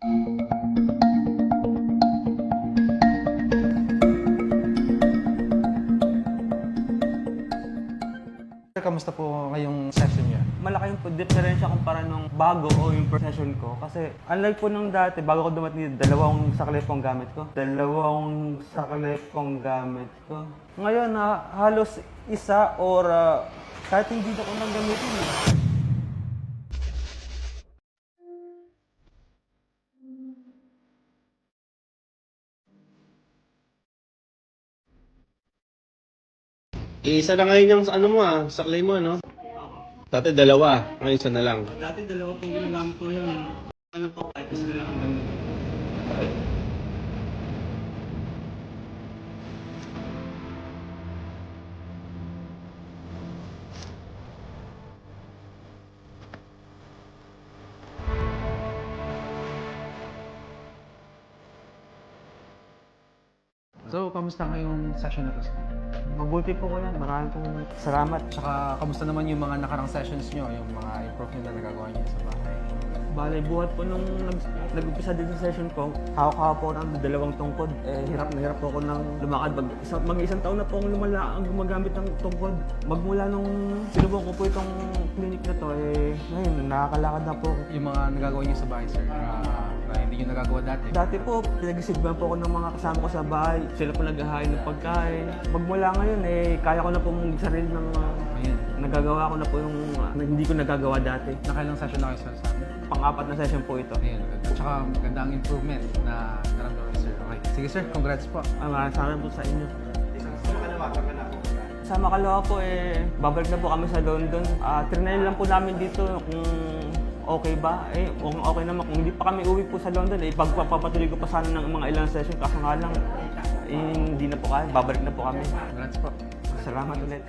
Kamusta po ngayong session niya? Malaki yung diferensya kumpara nung bago o yung first session ko. Kasi unlike po nung dati, bago ko dumating dito, dalawang saklep pong gamit ko. Ngayon, halos isa or kahit hindi na ko nang gamitin. Isa na ngayon yung ano mo saklay mo, no? Dati dalawa, ngayon isa na lang. Dati dalawa pong ginagamit ko yun. Ano po, kahit isa na lang ang gamit. So, kamusta ngayong session na to? Mabuti po ko yan. Maraming pong salamat. Tsaka, kamusta naman yung mga nakarang sessions nyo, yung mga improvement na nagagawa nyo sa bahay? Bale, buhat po nung nag-umpisa din sa session ko, hawak-hawak po ng dalawang tungkod. Hirap na hirap po ako ng lumakad. Mag-isang taon na po akong ang gumagamit ng tungkod. Magmula nung sinubukan ko po itong clinic na to, ngayon, nakakalakad na po ako. Yung mga nagagawa nyo sa bahay, sir, na hindi nyo nagagawa dati? Dati po, pinag-isigban po ako ng mga kasama ko sa bahay. Sila po naghahain ng pagkain. Magmula ngayon, kaya ko na po sarili ng Ayan. nagagawa ko na po yung hindi ko nagagawa dati. Nakailang session na kayo sa amin? Pang-apat na session po ito. Ayan. Tsaka, magandang improvement na naramdaman, sir. Okay. Sige, sir. Congrats po. Maraming salamat po sa inyo. Sa Makalawa po, babalik na po kami sa London. Trinay lang po namin dito kung okay ba. Kung okay naman, kung hindi pa kami uwi po sa London, pagpapatuloy ko pa sana ng mga ilang session. Kaso nga lang, hindi na po kaya. Babalik na po kami. Congrats po. Salamat ulit.